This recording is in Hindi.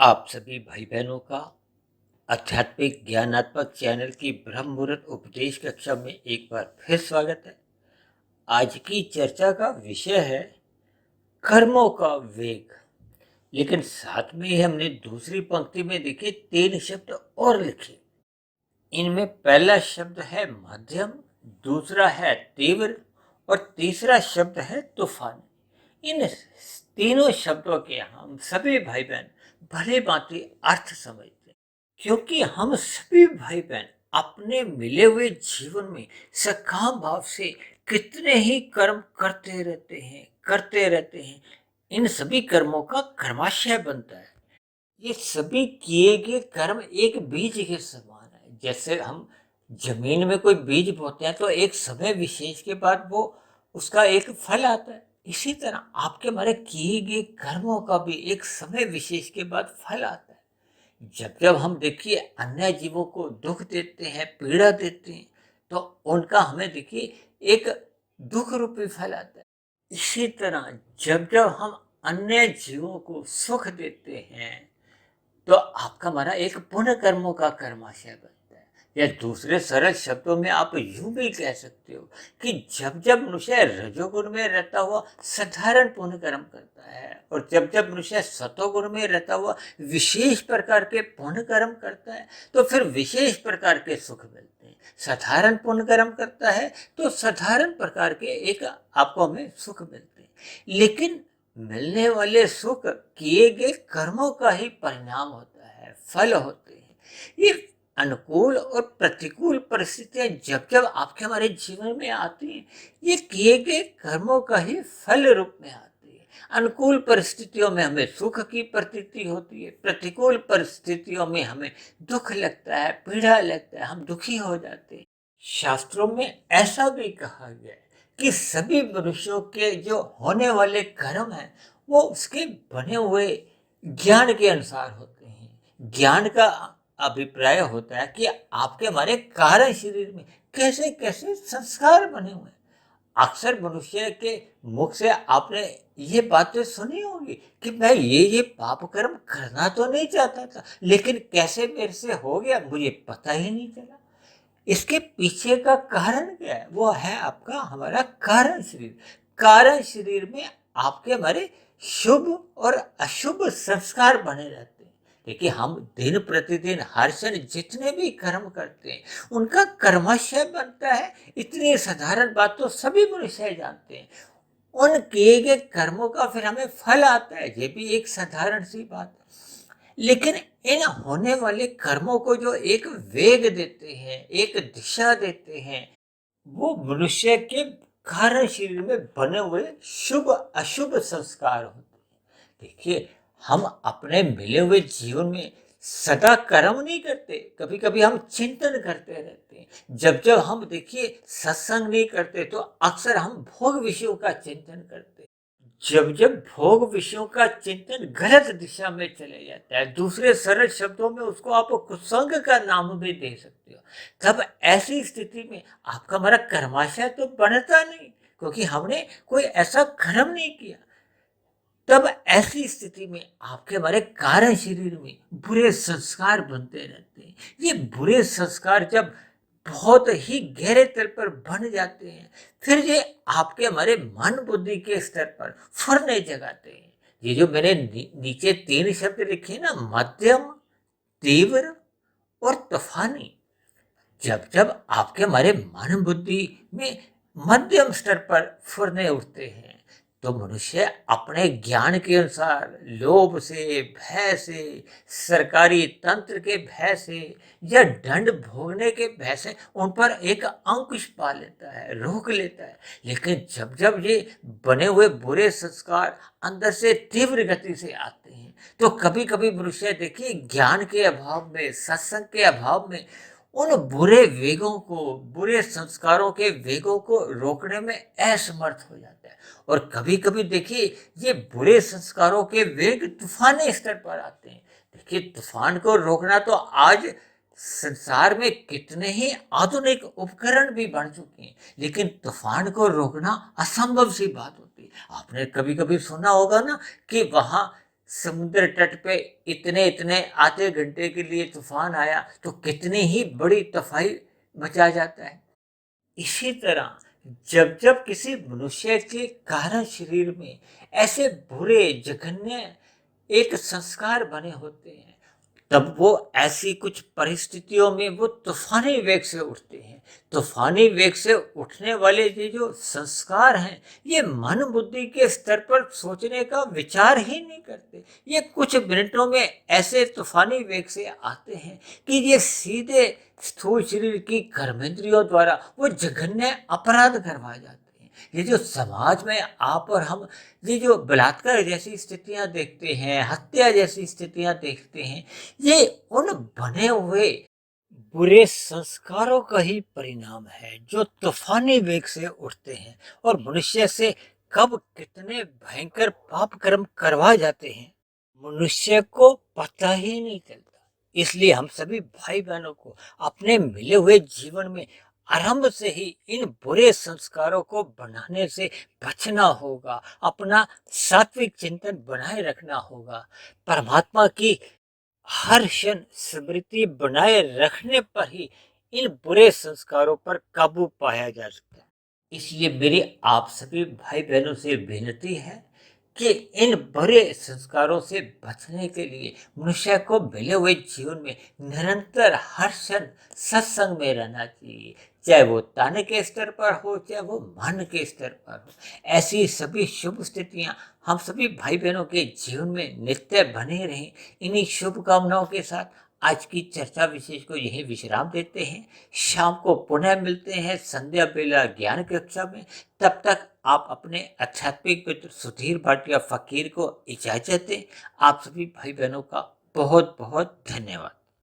आप सभी भाई बहनों का आध्यात्मिक ज्ञानात्मक चैनल की ब्रह्म मुहूर्त उपदेश कक्षा में एक बार फिर स्वागत है। आज की चर्चा का विषय है कर्मों का वेग। लेकिन साथ में ही हमने दूसरी पंक्ति में देखे 3 शब्द और लिखे। इनमें पहला शब्द है मध्यम, दूसरा है तीव्र और तीसरा शब्द है तूफान। इन तीनों शब्दों के हम सभी भाई बहन भले भांति अर्थ समझते हैं, क्योंकि हम सभी भाई बहन अपने मिले हुए जीवन में सकाम भाव से कितने ही कर्म करते रहते हैं। इन सभी कर्मों का कर्माशय बनता है। ये सभी किए गए कर्म एक बीज के समान है। जैसे हम जमीन में कोई बीज बोते हैं तो एक समय विशेष के बाद वो उसका एक फल आता है। इसी तरह आपके हमारे किए गए कर्मों का भी एक समय विशेष के बाद फल आता है। जब जब हम देखिए अन्य जीवों को दुख देते हैं, पीड़ा देते हैं, तो उनका हमें देखिए एक दुख रूपी फल आता है। इसी तरह जब जब हम अन्य जीवों को सुख देते हैं तो आपका हमारा एक पुण्य कर्मों का कर्माशय बनता है। या दूसरे सरल शब्दों में आप यूं भी कह सकते हो कि जब जब मनुष्य रजोगुण में रहता हुआ साधारण पुण्य कर्म करता है और जब जब मनुष्य सतोगुण में रहता हुआ विशेष प्रकार के पुण्य कर्म करता है तो फिर विशेष प्रकार के सुख मिलते हैं। साधारण पुण्य कर्म करता है तो साधारण प्रकार के एक आपको हमें सुख मिलते हैं। लेकिन मिलने वाले सुख किए गए कर्मों का ही परिणाम होता है, फल होते हैं। ये अनुकूल और प्रतिकूल परिस्थितियां जब जब आपके हमारे जीवन में आती हैं, ये किए गए कर्मों का ही फल रूप में आती है। अनुकूल परिस्थितियों में हमें सुख की प्रतीति होती है, प्रतिकूल परिस्थितियों में हमें दुख लगता है, पीड़ा लगता है, हम दुखी हो जाते हैं। शास्त्रों में ऐसा भी कहा गया है कि सभी मनुष्यों के जो होने वाले कर्म हैं वो उसके बने हुए ज्ञान के अनुसार होते हैं। ज्ञान का अभिप्राय होता है कि आपके हमारे कारण शरीर में कैसे कैसे संस्कार बने हुए हैं। अक्सर मनुष्य के मुख से आपने ये बातें सुनी होगी कि मैं ये पाप कर्म करना तो नहीं चाहता था, लेकिन कैसे मेरे से हो गया मुझे पता ही नहीं चला। इसके पीछे का कारण क्या है? वो है आपका हमारा कारण शरीर। कारण शरीर में आपके हमारे शुभ और अशुभ संस्कार बने रहते हैं। देखिए हम दिन प्रतिदिन हर क्षण जितने भी कर्म करते हैं उनका कर्माशय बनता है। इतनी साधारण बात तो सभी मनुष्य जानते हैं। उन किए गए कर्मों का फिर हमें फल आता है, ये भी एक साधारण सी बात है। लेकिन इन होने वाले कर्मों को जो एक वेग देते हैं, एक दिशा देते हैं, वो मनुष्य के कारण शरीर में बने हुए शुभ अशुभ संस्कार होते हैं। देखिए हम अपने मिले हुए जीवन में सदा कर्म नहीं करते, कभी कभी हम चिंतन करते रहते हैं। जब जब हम देखिए सत्संग नहीं करते तो अक्सर हम भोग विषयों का चिंतन करते हैं। जब जब भोग विषयों का चिंतन गलत दिशा में चले जाता है, दूसरे सरल शब्दों में उसको आप कुसंग का नाम भी दे सकते हो, तब ऐसी स्थिति में आपका हमारा कर्माशय तो बनता नहीं, क्योंकि हमने कोई ऐसा कर्म नहीं किया। तब ऐसी स्थिति में आपके हमारे कारण शरीर में बुरे संस्कार बनते रहते हैं। ये बुरे संस्कार जब बहुत ही गहरे तल पर बन जाते हैं फिर ये आपके हमारे मन बुद्धि के स्तर पर फुरने जगाते हैं। ये जो मैंने नीचे 3 शब्द लिखे ना, मध्यम, तीव्र और तूफानी, जब जब आपके हमारे मन बुद्धि में मध्यम स्तर पर फुरने उठते हैं तो मनुष्य अपने ज्ञान के अनुसार लोभ से, भय से, सरकारी तंत्र के भय से या दंड भोगने के भय से उन पर एक अंकुश पा लेता है, रोक लेता है। लेकिन जब जब ये बने हुए बुरे संस्कार अंदर से तीव्र गति से आते हैं तो कभी कभी मनुष्य देखिए ज्ञान के अभाव में, सत्संग के अभाव में उन बुरे वेगों को, बुरे संस्कारों के वेगों को रोकने में असमर्थ हो जाता है। और कभी कभी देखिए ये बुरे संस्कारों के वेग तूफानी स्तर पर आते हैं। देखिए तूफान को रोकना तो आज संसार में कितने ही आधुनिक उपकरण भी बन चुके हैं, लेकिन तूफान को रोकना असंभव सी बात होती है। आपने कभी कभी सुना होगा ना कि वहां समुद्र तट पे इतने इतने आधे घंटे के लिए तूफान आया तो कितनी ही बड़ी तबाही मचा जाता है। इसी तरह जब जब किसी मनुष्य के कारण शरीर में ऐसे बुरे जघन्य एक संस्कार बने होते हैं, तब वो ऐसी कुछ परिस्थितियों में वो तूफानी वेग से उठते हैं। तूफानी वेग से उठने वाले ये जो संस्कार हैं, ये मन बुद्धि के स्तर पर सोचने का विचार ही नहीं करते। ये कुछ मिनटों में ऐसे तूफानी वेग से आते हैं कि ये सीधे स्थूल शरीर की कर्मेंद्रियों द्वारा वो जघन्य अपराध करवा जाते हैं। ये जो समाज में आप और हम ये जो बलात्कार जैसी स्थितियां देखते हैं, हत्या जैसी स्थितियां देखते हैं, ये उन बने हुए बुरे संस्कारों का ही परिणाम है जो तूफानी वेग से उठते हैं और मनुष्य से कब कितने भयंकर पाप कर्म करवा जाते हैं, मनुष्य को पता ही नहीं चलता। इसलिए हम सभी भाई बहनों को अपने मिले हुए जीवन में आरंभ से ही इन बुरे संस्कारों को बनाने से बचना होगा। अपना सात्विक चिंतन बनाए रखना होगा। परमात्मा की हर क्षण स्मृति बनाए रखने पर ही इन बुरे संस्कारों पर काबू पाया जा सकता है। इसलिए मेरी आप सभी भाई बहनों से विनती है कि इन बुरे संस्कारों से बचने के लिए मनुष्य को मिले हुए जीवन में निरंतर हर क्षण सत्संग में रहना चाहिए, चाहे वो तन के स्तर पर हो, चाहे वो मन के स्तर पर हो। ऐसी सभी शुभ स्थितियां हम सभी भाई बहनों के जीवन में नित्य बने रहें। इन्हीं शुभकामनाओं के साथ आज की चर्चा विशेष को यहीं विश्राम देते हैं। शाम को पुनः मिलते हैं संध्या बेला ज्ञान कक्षा में। तब तक आप अपने आध्यात्मिक मित्र सुधीर भाटिया फकीर को इजाजत दें। आप सभी भाई बहनों का बहुत बहुत धन्यवाद।